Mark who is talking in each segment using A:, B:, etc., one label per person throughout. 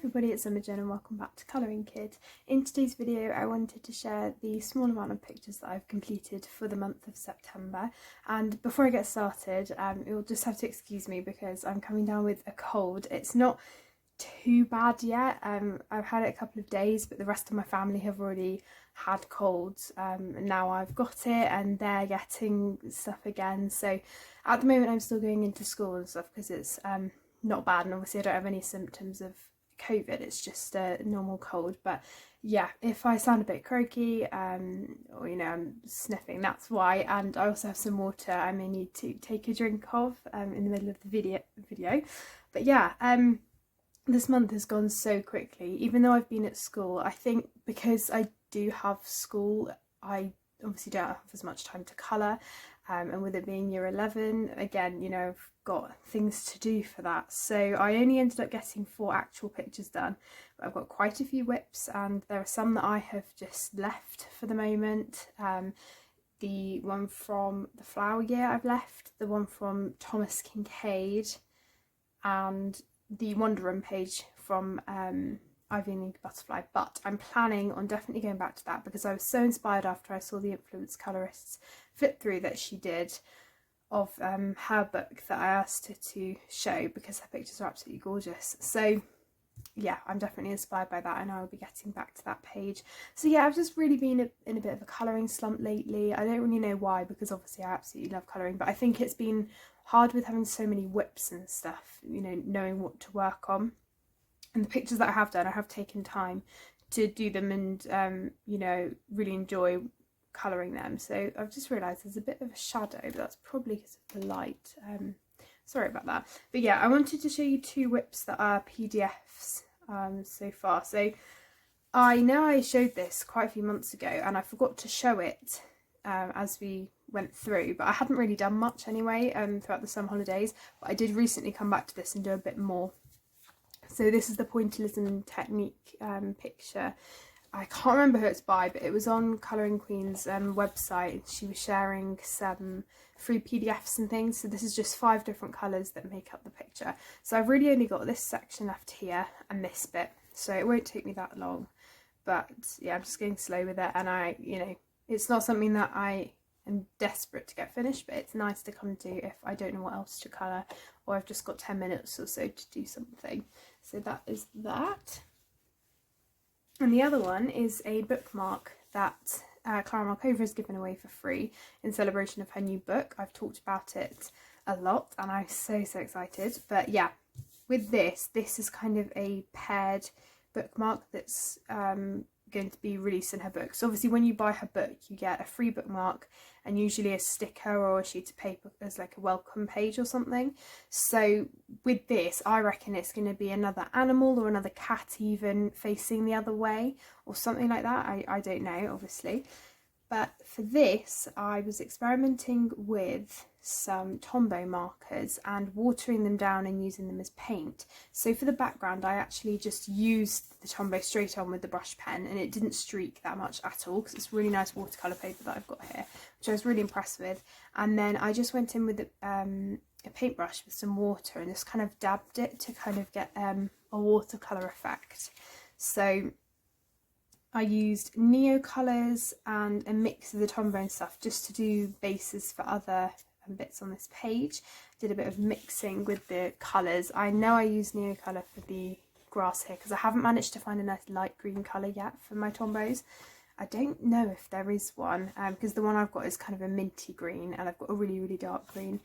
A: everybody, it's Imogen and welcome back to Colouring Kid. In today's video I wanted to share the small amount of pictures that I've completed for the month of September, and before I get started you'll just have to excuse me because I'm coming down with a cold. It's not too bad yet, I've had it a couple of days, but the rest of my family have already had colds, and now I've got it and they're getting stuff again. So at the moment I'm still going into school and stuff because it's not bad, and obviously I don't have any symptoms of COVID, it's just a normal cold. But yeah, if I sound a bit croaky or I'm sniffing, that's why. And I also have some water I may need to take a drink of in the middle of the video. But yeah, this month has gone so quickly, even though I've been at school. I think because I do have school, I obviously don't have as much time to colour, and with it being year 11, again, I've got things to do for that. So I only ended up getting 4 actual pictures done, but I've got quite a few whips, and there are some that I have just left for the moment. The one from the flower year I've left, the one from Thomas Kincaid, and the Wonder Room page from Ivy and Ink Butterfly. But I'm planning on definitely going back to that because I was so inspired after I saw the Influence Colorist's flip through that she did of her book that I asked her to show, because her pictures are absolutely gorgeous. So yeah, I'm definitely inspired by that, and I will be getting back to that page. So yeah, I've just really been in a bit of a colouring slump lately. I don't really know why, because obviously I absolutely love colouring, but I think it's been hard with having so many whips and stuff, knowing what to work on. And the pictures that I have done, I have taken time to do them and really enjoy colouring them. So I've just realised there's a bit of a shadow, but that's probably because of the light. Sorry about that. But yeah, I wanted to show you 2 whips that are PDFs so far. So I know I showed this quite a few months ago and I forgot to show it as we went through, but I hadn't really done much anyway throughout the summer holidays. But I did recently come back to this and do a bit more. So this is the Pointillism Technique picture. I can't remember who it's by, but it was on Colouring Queen's website. She was sharing some free PDFs and things. So this is just 5 different colours that make up the picture. So I've really only got this section left here and this bit, so it won't take me that long. But yeah, I'm just getting slow with it, and it's not something that I am desperate to get finished, but it's nice to come to if I don't know what else to colour, or I've just got 10 minutes or so to do something. So that is that. And the other one is a bookmark that Clara Markova has given away for free in celebration of her new book. I've talked about it a lot and I'm so excited. But yeah, with this is kind of a paired bookmark that's going to be released in her book. So obviously when you buy her book you get a free bookmark and usually a sticker or a sheet of paper as like a welcome page or something. So with this, I reckon it's going to be another animal or another cat even facing the other way or something like that. I don't know, obviously. But for this, I was experimenting with some Tombow markers and watering them down and using them as paint. So for the background, I actually just used the Tombow straight on with the brush pen, and it didn't streak that much at all because it's really nice watercolour paper that I've got here, which I was really impressed with. And then I just went in with a paintbrush with some water and just kind of dabbed it to kind of get a watercolour effect. So I used Neo colours and a mix of the Tombow and stuff just to do bases for other bits on this page. Did a bit of mixing with the colours. I know I used Neo colour for the grass here because I haven't managed to find a nice light green colour yet for my Tombows. I don't know if there is one because the one I've got is kind of a minty green and I've got a really dark green.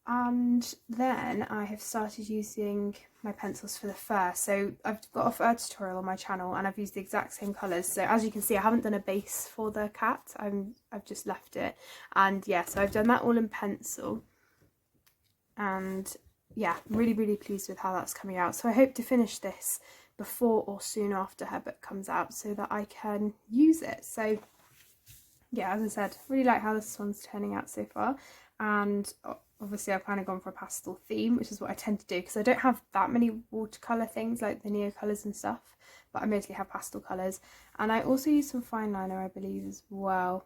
A: And then I have started using my pencils for the fur. So I've got a fur tutorial on my channel and I've used the exact same colours. So as you can see, I haven't done a base for the cat. I've just left it. And yeah, so I've done that all in pencil. And yeah, really pleased with how that's coming out. So I hope to finish this before or soon after her book comes out so that I can use it. So yeah, as I said, really like how this one's turning out so far. And obviously I've kind of gone for a pastel theme, which is what I tend to do because I don't have that many watercolour things like the Neo colours and stuff, but I mostly have pastel colours. And I also use some fine liner, I believe, as well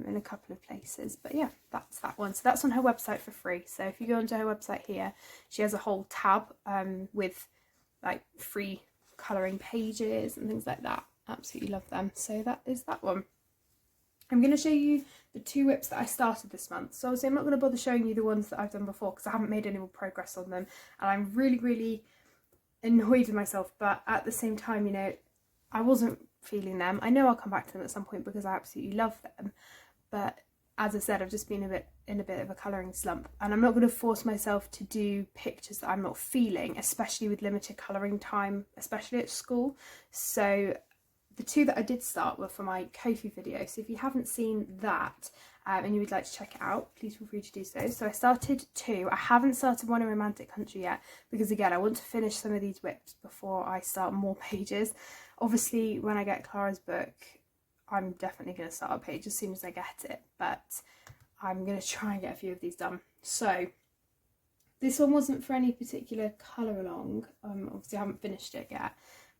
A: in a couple of places. But yeah, that's that one. So that's on her website for free. So if you go onto her website here, she has a whole tab with like free colouring pages and things like that. Absolutely love them. So that is that one. I'm going to show you the 2 whips that I started this month. So obviously I'm not going to bother showing you the ones that I've done before because I haven't made any more progress on them, and I'm really annoyed with myself, but at the same time, you know, I wasn't feeling them. I know I'll come back to them at some point because I absolutely love them, but as I said, I've just been in a bit of a colouring slump, and I'm not going to force myself to do pictures that I'm not feeling, especially with limited colouring time, especially at school. So the 2 that I did start were for my Ko-fi video, so if you haven't seen that and you would like to check it out, please feel free to do so. So I started 2. I haven't started one in Romantic Country yet because, again, I want to finish some of these whips before I start more pages. Obviously, when I get Clara's book, I'm definitely going to start a page as soon as I get it, but I'm going to try and get a few of these done. So this one wasn't for any particular colour along, obviously I haven't finished it yet,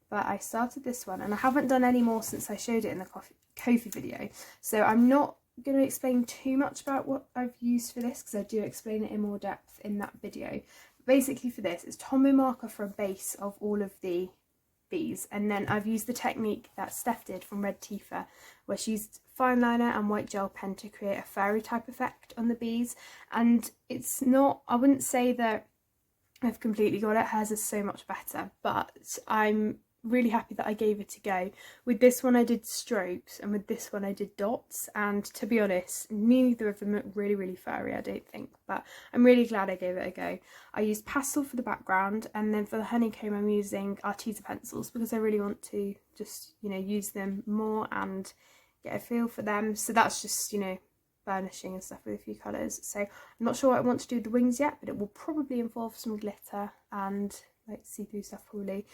A: but I started this one and I haven't done any more since I showed it in the Ko-fi video, so I'm not going to explain too much about what I've used for this because I do explain it in more depth in that video. Basically for this, it's Tombow marker for a base of all of the bees, and then I've used the technique that Steph did from Red Tifa, where she used fine liner and white gel pen to create a fairy type effect on the bees. And it's not, I wouldn't say that I've completely got it, hers is so much better, but I'm really happy that I gave it a go. With this one I did strokes, and with this one I did dots, and to be honest, neither of them look really furry, I don't think, but I'm really glad I gave it a go. I used pastel for the background, and then for the honeycomb I'm using Arteza pencils because I really want to just, you know, use them more and get a feel for them. So that's just, you know, burnishing and stuff with a few colours. So I'm not sure what I want to do with the wings yet, but it will probably involve some glitter and like see-through stuff probably.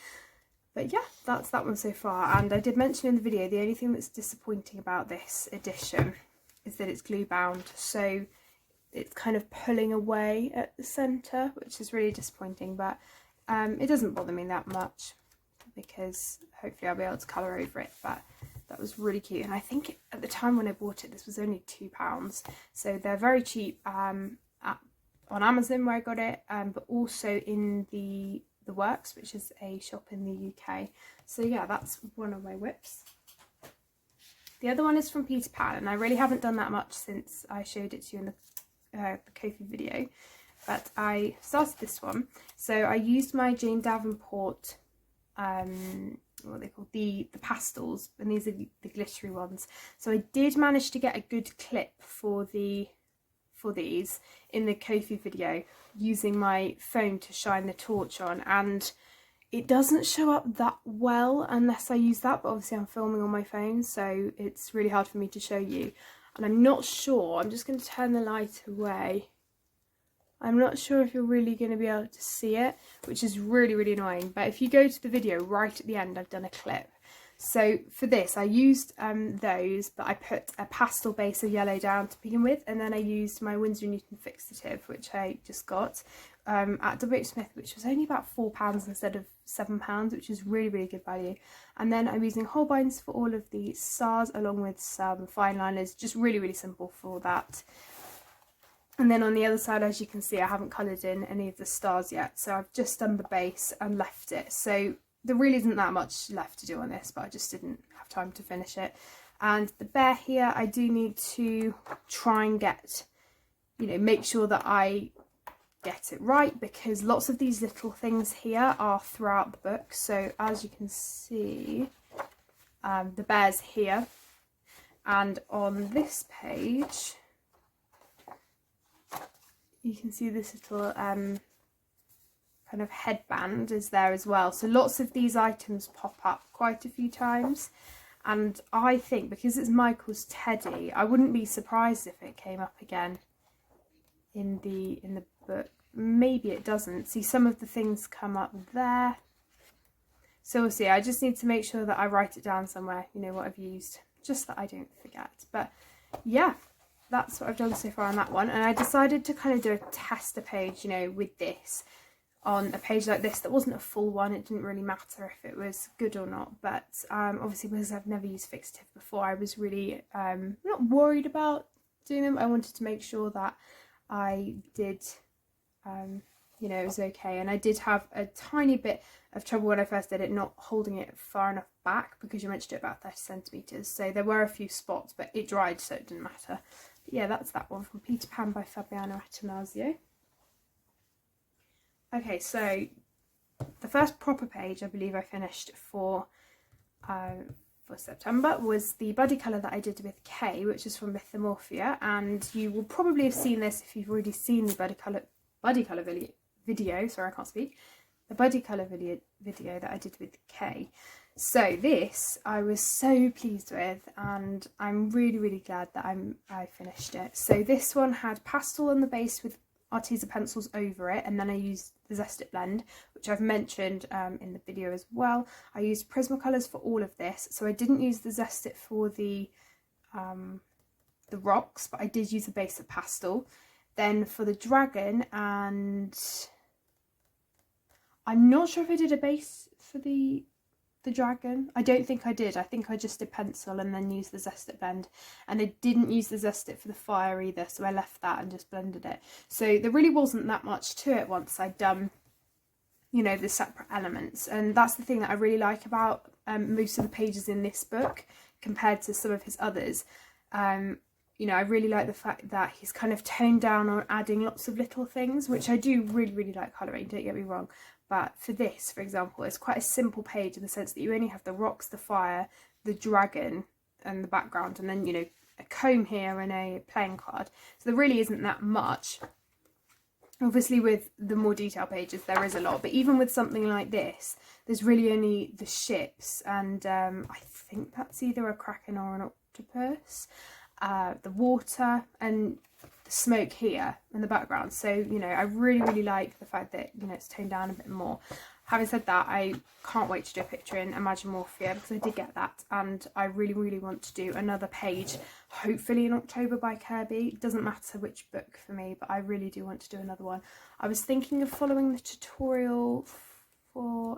A: But yeah, that's that one so far. And I did mention in the video, the only thing that's disappointing about this edition is that it's glue bound. So it's kind of pulling away at the centre, which is really disappointing. But it doesn't bother me that much because hopefully I'll be able to colour over it. But that was really cute. And I think at the time when I bought it, this was only £2. So they're very cheap on Amazon where I got it, but also in the Works, which is a shop in the UK. So yeah, that's one of my whips. The other one is from Peter Pan, and I really haven't done that much since I showed it to you in the Ko-fi video, but I started this one. So I used my Jane Davenport what are they called, the pastels, and these are the glittery ones. So I did manage to get a good clip for these in the Ko-fi video using my phone to shine the torch on, and it doesn't show up that well unless I use that, but obviously I'm filming on my phone, so it's really hard for me to show you. And I'm not sure, I'm just going to turn the light away, I'm not sure if you're really going to be able to see it, which is really annoying. But if you go to the video, right at the end I've done a clip. So for this I used those, but I put a pastel base of yellow down to begin with, and then I used my Winsor & Newton fixative, which I just got at WH Smith, which was only about £4 instead of £7, which is really good value. And then I'm using Holbein's for all of the stars, along with some fine liners, just really simple for that. And then on the other side, as you can see, I haven't coloured in any of the stars yet, so I've just done the base and left it. So there really isn't that much left to do on this, but I just didn't have time to finish it. And the bear here, I do need to try and get, make sure that I get it right, because lots of these little things here are throughout the book. So as you can see, the bear's here, and on this page you can see this little kind of headband is there as well. So lots of these items pop up quite a few times, and I think because it's Michael's teddy, I wouldn't be surprised if it came up again in the book. Maybe it doesn't. See, some of the things come up there. So we'll see. I just need to make sure that I write it down somewhere, what I've used, just that I don't forget. But yeah, that's what I've done so far on that one. And I decided to kind of do a tester page, with this, on a page like this that wasn't a full one. It didn't really matter if it was good or not, but obviously because I've never used fixative before, I was really not worried about doing them. I wanted to make sure that I did you know, it was okay. And I did have a tiny bit of trouble when I first did it, not holding it far enough back, because you're meant to do about 30 centimetres. So there were a few spots, but it dried, so it didn't matter. But yeah, that's that one from Peter Pan by Fabiano Attanasio. Okay, so the first proper page I believe I finished for September was the buddy colour that I did with Kay, which is from Mythomorphia, and you will probably have seen this if you've already seen the buddy colour video. Sorry, I can't speak. The buddy colour video that I did with Kay. So this I was so pleased with, and I'm really glad that I finished it. So this one had pastel on the base with Arteza pencils over it, and then I used the Zest It blend, which I've mentioned in the video as well. I used Prismacolors for all of this, so I didn't use the Zest It for the rocks, but I did use a base of pastel. Then for the dragon, and I'm not sure if I did a base for the dragon. I don't think I did. I think I just did pencil and then used the Zest It blend, and I didn't use the Zest It for the fire either, so I left that and just blended it. So there really wasn't that much to it once I'd done, you know, the separate elements. And that's the thing that I really like about most of the pages in this book compared to some of his others. You know, I really like the fact that he's kind of toned down on adding lots of little things, which I do really like colouring, don't get me wrong. But for this, for example, it's quite a simple page in the sense that you only have the rocks, the fire, the dragon and the background, and then, you know, a comb here and a playing card. So there really isn't that much. Obviously with the more detailed pages there is a lot, but even with something like this, there's really only the ships, and I think that's either a kraken or an octopus, the water and the smoke here in the background. So, you know, I really like the fact that, you know, it's toned down a bit more. Having said that, I can't wait to do a picture in Imagimorphia, because I did get that, and I really want to do another page, hopefully in October by Kirby. It doesn't matter which book for me, but I really do want to do another one. I was thinking of following the tutorial for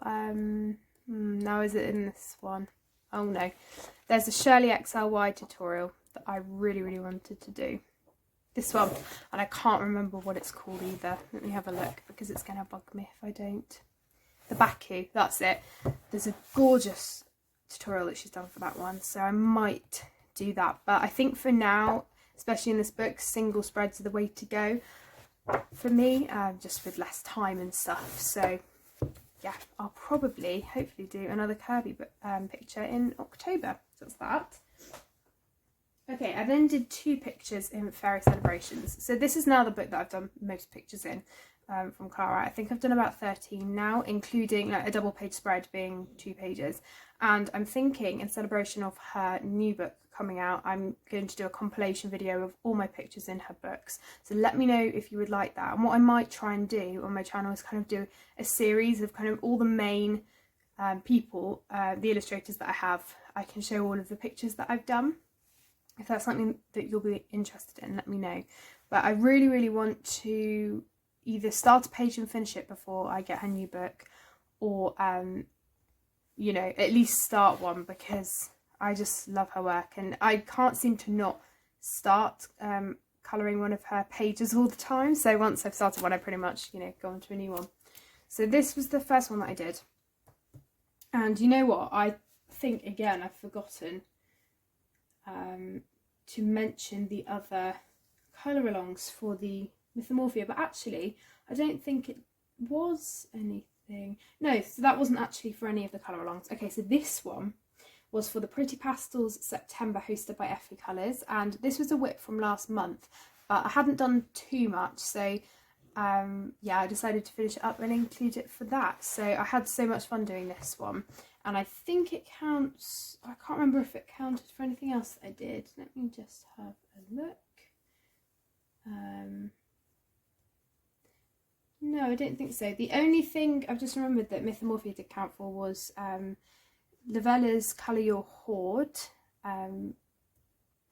A: now is it in this one? Oh no, there's a Shirley XLY tutorial that I really wanted to do. This one, and I can't remember what it's called either. Let me have a look, because it's going to bug me if I don't. The Baku, that's it. There's a gorgeous tutorial that she's done for that one, so I might do that. But I think for now, especially in this book, single spreads are the way to go for me, just with less time and stuff. So yeah, I'll probably, hopefully do another Kirby picture in October. So that's that. Okay, I then did 2 pictures in Fairy Celebrations. So this is now the book that I've done most pictures in from Clara. I think I've done about 13 now, including like a double page spread being 2 pages. And I'm thinking, in celebration of her new book coming out, I'm going to do a compilation video of all my pictures in her books. So let me know if you would like that. And what I might try and do on my channel is kind of do a series of kind of all the main people, the illustrators that I have. I can show all of the pictures that I've done. If that's something that you'll be interested in, let me know. But I really want to either start a page and finish it before I get her new book, or you know, at least start one, because I just love her work, and I can't seem to not start colouring one of her pages all the time. So once I've started one, I pretty much, you know, go on to a new one. So this was the first one that I did, and you know what, I think again I've forgotten to mention the other colour alongs for the Mythomorphia, but actually I don't think it was anything. No, so that wasn't actually for any of the colour alongs. Okay, so this one was for the Pretty Pastels September, hosted by Effie Colours, and this was a whip from last month, but I hadn't done too much, so yeah, I decided to finish it up and include it for that. So I had so much fun doing this one, and I think it counts. I can't remember if it counted for anything else that I did. Let me just have a look. No, I don't think so. The only thing I've just remembered that Mythomorphia did count for was Lavella's Colour Your Hoard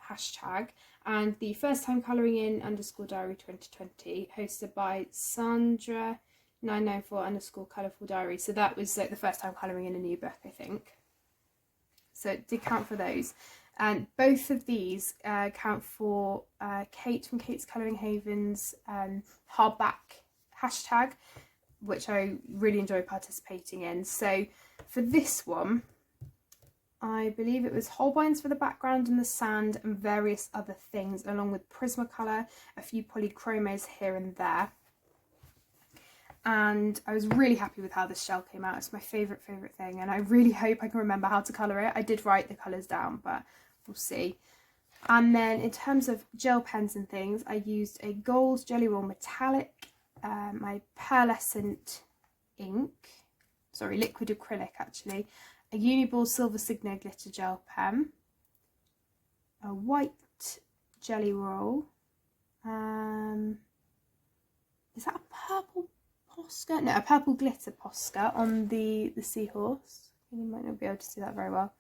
A: hashtag, and the First Time Colouring In _diary 2020, hosted by Sandra 994 _colourful diary. So that was like the first time colouring in a new book, I think. So it did count for those. And both of these count for Kate from Kate's Colouring Havens hardback hashtag, which I really enjoy participating in. So for this one, I believe it was Holbeins for the background and the sand and various other things, along with Prismacolor, a few polychromos here and there. And I was really happy with how this shell came out. It's my favourite thing, and I really hope I can remember how to colour it. I did write the colours down, but we'll see. And then in terms of gel pens and things, I used a gold Jelly Roll Metallic, my pearlescent ink, sorry, liquid acrylic actually, a Uniball Silver Signo glitter gel pen, a white Jelly Roll, is that a purple Posca? No, a purple glitter Posca on the seahorse. You might not be able to see that very well.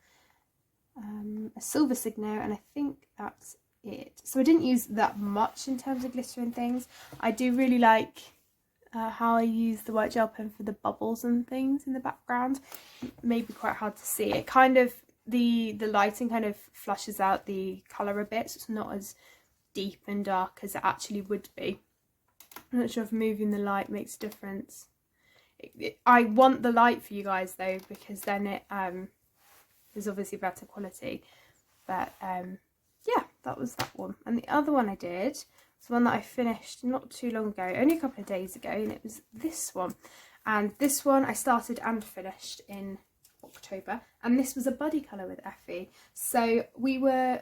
A: A Silver Signo, and I think that's it. So I didn't use that much in terms of glitter and things. I do really like how I use the white gel pen for the bubbles and things in the background. It may be quite hard to see. It kind of, the lighting kind of flushes out the colour a bit, so it's not as deep and dark as it actually would be. I'm not sure if moving the light makes a difference. I want the light for you guys though, because then it is obviously better quality. But yeah, that was that one. And the other one I did was one that I finished not too long ago, only a couple of days ago, and it was this one. And this one I started and finished in October, and this was a buddy colour with Effie. So we were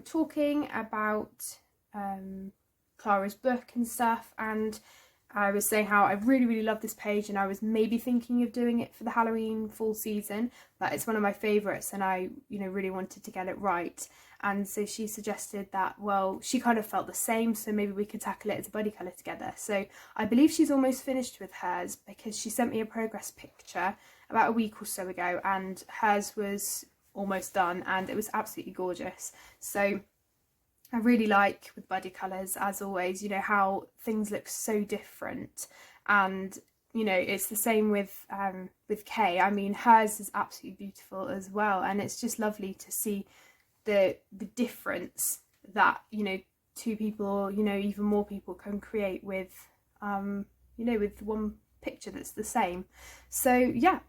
A: talking about Clara's book and stuff, and I was saying how I really love this page, and I was maybe thinking of doing it for the Halloween fall season, but it's one of my favourites, and I really wanted to get it right. And so she suggested that, well, she kind of felt the same, so maybe we could tackle it as a buddy colour together. So I believe she's almost finished with hers, because she sent me a progress picture about a week or so ago, and hers was almost done, and it was absolutely gorgeous. So I really like with buddy colours, as always, how things look so different, and it's the same with Kay. I mean, hers is absolutely beautiful as well, and it's just lovely to see the difference that two people, or even more people can create with with one picture that's the same. So yeah.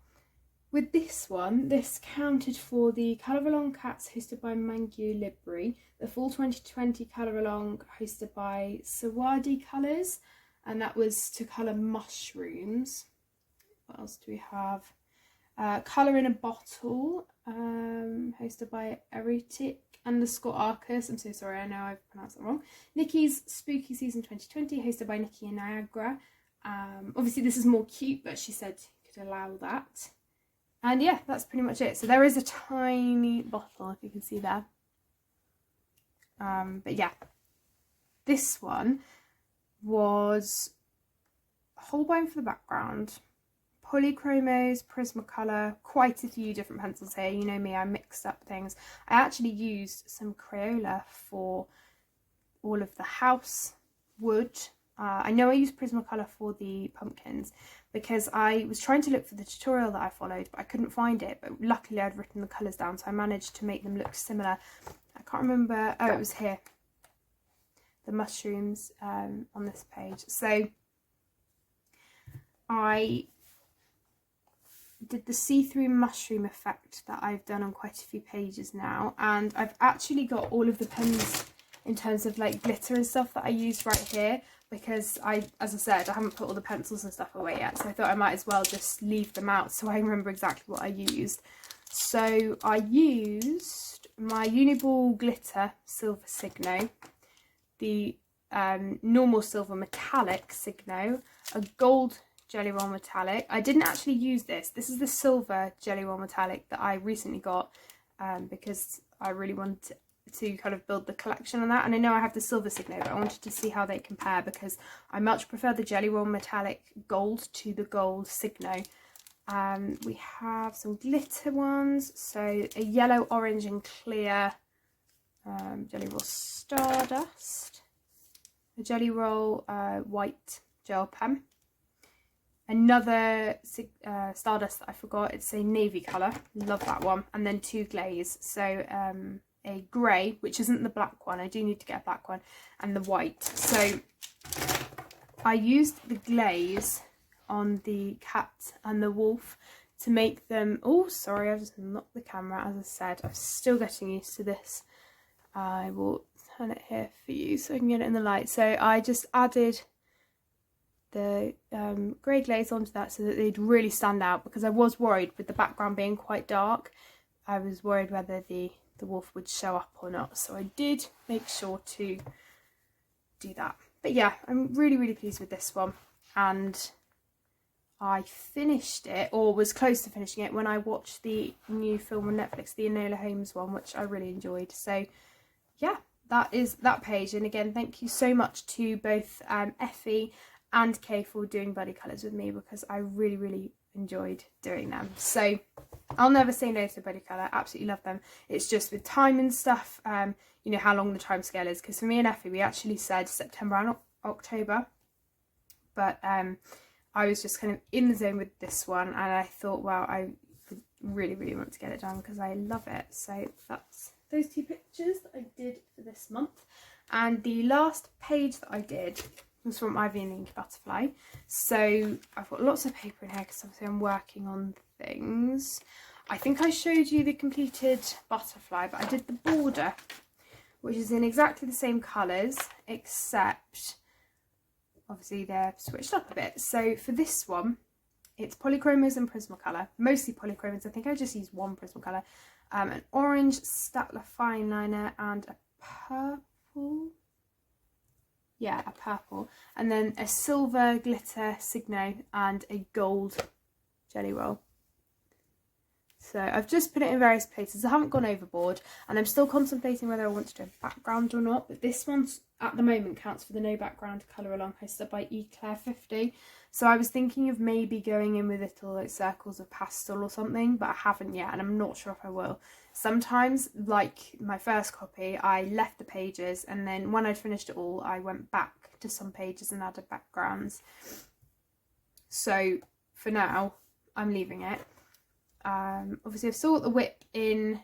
A: With this one, this counted for the Colour Along Cats hosted by Mangue Libri, the Fall 2020 Colour Along hosted by Sawadi Colours, and that was to colour mushrooms. What else do we have? Colour in a Bottle, hosted by Erotic_Arcus. I'm so sorry, I know I've pronounced that wrong. Nikki's Spooky Season 2020, hosted by Nikki and Niagara. Obviously this is more cute, but she said you could allow that. And yeah, that's pretty much it. So there is a tiny bottle, if you can see there. But yeah, this one was Holbein for the background, polychromos, Prismacolor, quite a few different pencils here. You know me, I mixed up things. I actually used some Crayola for all of the house wood. I know I used Prismacolor for the pumpkins, because I was trying to look for the tutorial that I followed, but I couldn't find it. But luckily I'd written the colours down, so I managed to make them look similar. I can't remember, oh, it was here, the mushrooms on this page. So I did the see-through mushroom effect that I've done on quite a few pages now, and I've actually got all of the pens in terms of like glitter and stuff that I used right here, because as I said, I haven't put all the pencils and stuff away yet, so I thought I might as well just leave them out so I remember exactly what I used. So I used my Uniball Glitter Silver Signo, the normal silver metallic Signo, a gold Jelly Roll Metallic. I didn't actually use this. This is the silver Jelly Roll Metallic that I recently got because I really wanted to kind of build the collection on that, and I know I have the Silver Signo, but I wanted to see how they compare, because I much prefer the Jelly Roll Metallic Gold to the Gold Signo. We have some glitter ones, so a yellow, orange and clear Jelly Roll Stardust, a Jelly Roll white gel pen, another Stardust that I forgot, it's a navy colour, love that one, and then two glaze, so a grey, which isn't the black one, I do need to get a black one, and the white. So I used the glaze on the cat and the wolf to make them, oh sorry, I just knocked the camera. As I said, I'm still getting used to this. I will turn it here for you so I can get it in the light. So I just added the grey glaze onto that so that they'd really stand out, because I was worried with the background being quite dark. I was worried whether the wolf would show up or not, so I did make sure to do that. But yeah, I'm really pleased with this one, and I finished it, or was close to finishing it, when I watched the new film on Netflix, the Enola Holmes one, which I really enjoyed. So yeah, that is that page. And again, thank you so much to both Effie and Kay for doing buddy colours with me, because I really enjoyed doing them. So I'll never say no to buddy colour, absolutely love them. It's just with time and stuff, you know how long the time scale is, because for me and Effie we actually said September and October, but I was just kind of in the zone with this one, and I thought, wow, I really want to get it done because I love it. So that's those two pictures that I did for this month. And the last page that I did was from Ivy and the Inky Butterfly. So I've got lots of paper in here because obviously I'm working on things. I think I showed you the completed butterfly, but I did the border, which is in exactly the same colours, except obviously they're switched up a bit. So for this one, it's polychromos and Prismacolor, mostly polychromos. I think I just used one Prismacolor, an orange Staedtler fine liner and a purple, yeah, a purple, and then a silver glitter Signo and a gold jelly roll. So I've just put it in various places. I haven't gone overboard, and I'm still contemplating whether I want to do a background or not, but this one's at the moment counts for the no background colour along hosted by Eclair50. So I was thinking of maybe going in with little like circles of pastel or something, but I haven't yet, and I'm not sure if I will. Sometimes, like my first copy, I left the pages, and then when I'd finished it all, I went back to some pages and added backgrounds. So for now, I'm leaving it. Obviously I've still got the whip in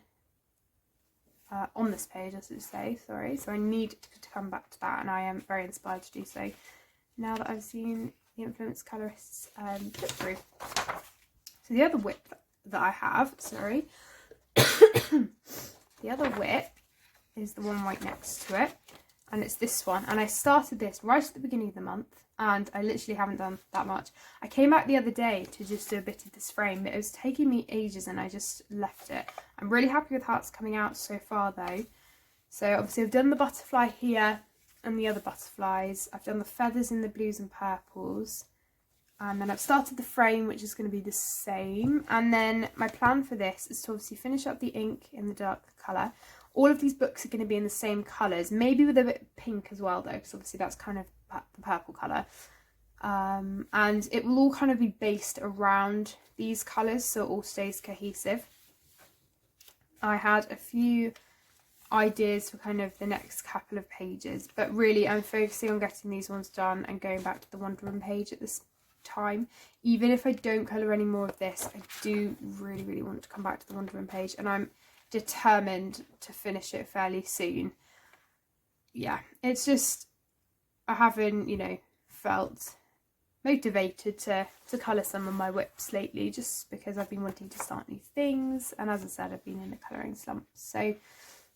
A: on this page, as it say, sorry, so I need to come back to that, and I am very inspired to do so now that I've seen the Influence Colorists flip through. So the other whip that I have, sorry, the other whip is the one right next to it, and it's this one, and I started this right at the beginning of the month, and I literally haven't done that much. I came back the other day to just do a bit of this frame, but it was taking me ages and I just left it. I'm really happy with how it's coming out so far though. So obviously I've done the butterfly here and the other butterflies. I've done the feathers in the blues and purples. And then I've started the frame, which is going to be the same. And then my plan for this is to obviously finish up the ink in the dark colour. All of these books are going to be in the same colours, maybe with a bit of pink as well though, because obviously that's kind of the purple colour. And it will all kind of be based around these colours, so it all stays cohesive. I had a few ideas for kind of the next couple of pages, but really I'm focusing on getting these ones done and going back to the Wonder Woman page at this time. Even if I don't colour any more of this, I do really want to come back to the Wonder Woman page, and I'm determined to finish it fairly soon. Yeah, it's just I haven't, you know, felt motivated to colour some of my whips lately, just because I've been wanting to start new things, and as I said, I've been in a colouring slump. So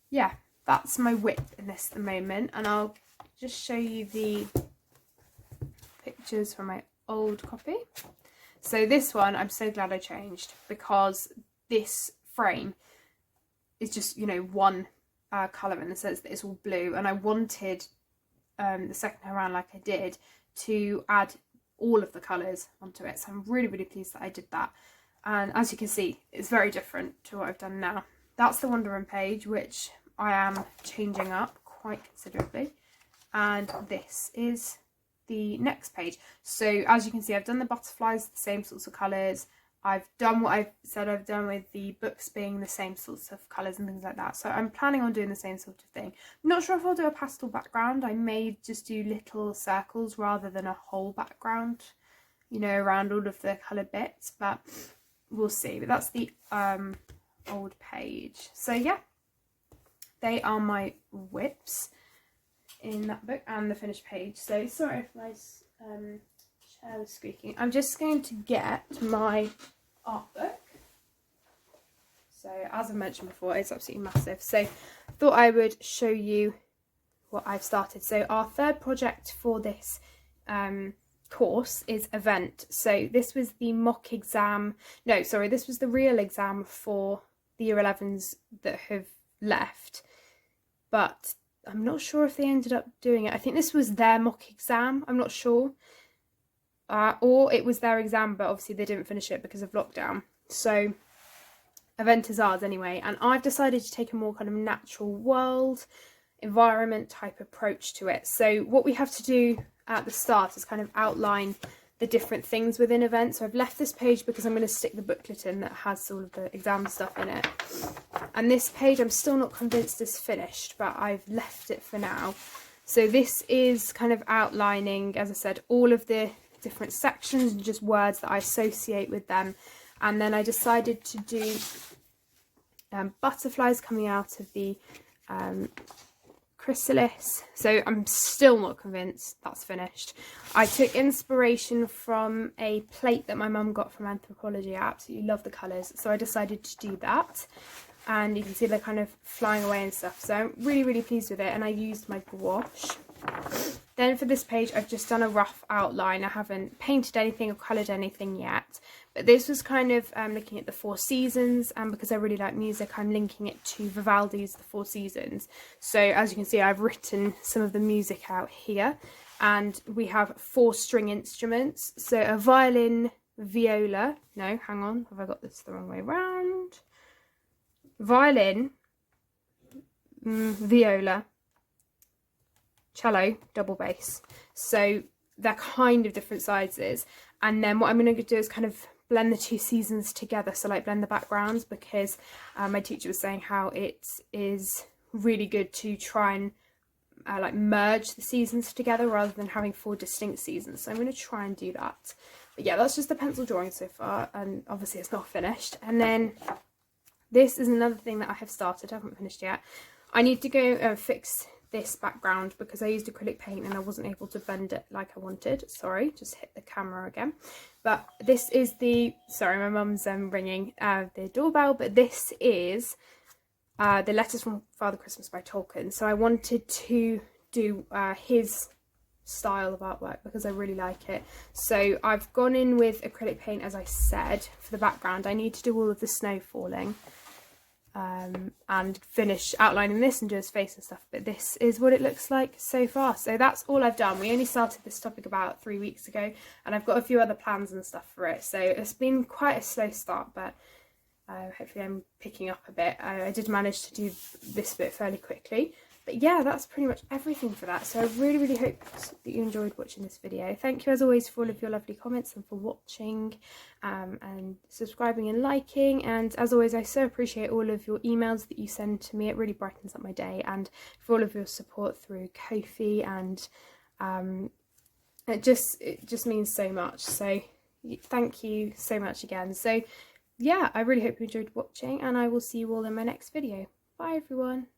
A: yeah, that's my whip in this at the moment, and I'll just show you the pictures from my old copy. So this one I'm so glad I changed, because this frame is just, you know, one colour in the sense that it's all blue, and I wanted the second time around, like I did, to add all of the colours onto it. So I'm really pleased that I did that, and as you can see, it's very different to what I've done now. That's the Wonder Woman page, which I am changing up quite considerably, and this is the next page. So as you can see, I've done the butterflies the same sorts of colours. I've done what I've said I've done with the books being the same sorts of colours and things like that. So I'm planning on doing the same sort of thing. I'm not sure if I'll do a pastel background. I may just do little circles rather than a whole background, you know, around all of the coloured bits, but we'll see. But that's the old page. So yeah, they are my whips. in that book and the finished page. So sorry if my chair was squeaking. I'm just going to get my art book. So as I mentioned before, it's absolutely massive. So I thought I would show you what I've started. So our third project for this course is event. So this was the mock exam, no sorry, this was the real exam for the year 11s that have left, but I'm not sure if they ended up doing it. I think this was their mock exam, I'm not sure, or it was their exam but obviously they didn't finish it because of lockdown. So event is ours anyway, and I've decided to take a more kind of natural world environment type approach to it. So what we have to do at the start is kind of outline the different things within events. So I've left this page because I'm going to stick the booklet in that has all of the exam stuff in it, and this page I'm still not convinced is finished, but I've left it for now. So this is kind of outlining, as I said, all of the different sections and just words that I associate with them. And then I decided to do butterflies coming out of the chrysalis. So I'm still not convinced that's finished. I took inspiration from a plate that my mum got from Anthropology. I absolutely love the colours, so I decided to do that. And you can see they're kind of flying away and stuff. So I'm really, really pleased with it, and I used my gouache. Then for this page, I've just done a rough outline. I haven't painted anything or coloured anything yet. But this was kind of looking at the 4 seasons, and because I really like music, I'm linking it to Vivaldi's The 4 Seasons. So as you can see, I've written some of the music out here, and we have 4 string instruments. So a violin, viola, no, hang on, have I got this the wrong way round? Violin, viola, cello, double bass. So they're kind of different sizes. And then what I'm going to do is kind of blend the 2 seasons together, so like blend the backgrounds, because my teacher was saying how it is really good to try and like merge the seasons together rather than having 4 distinct seasons. So I'm going to try and do that. But yeah, that's just the pencil drawing so far, and obviously it's not finished. And then this is another thing that I have started, I haven't finished yet. I need to go fix this background because I used acrylic paint and I wasn't able to blend it like I wanted. Sorry, just hit the camera again. But this is the, sorry, my mum's ringing the doorbell, but this is the Letters from Father Christmas by Tolkien. So I wanted to do his style of artwork because I really like it. So I've gone in with acrylic paint, as I said, for the background. I need to do all of the snow falling and finish outlining this and do his face and stuff, but this is what it looks like so far. So that's all I've done. We only started this topic about 3 weeks ago, and I've got a few other plans and stuff for it, so it's been quite a slow start, but hopefully I'm picking up a bit. I did manage to do this bit fairly quickly. But yeah, that's pretty much everything for that. So I really, really hope that you enjoyed watching this video. Thank you as always for all of your lovely comments and for watching and subscribing and liking. And as always, I so appreciate all of your emails that you send to me. It really brightens up my day. And for all of your support through Ko-fi, and it just means so much. So thank you so much again. So yeah, I really hope you enjoyed watching, and I will see you all in my next video. Bye everyone.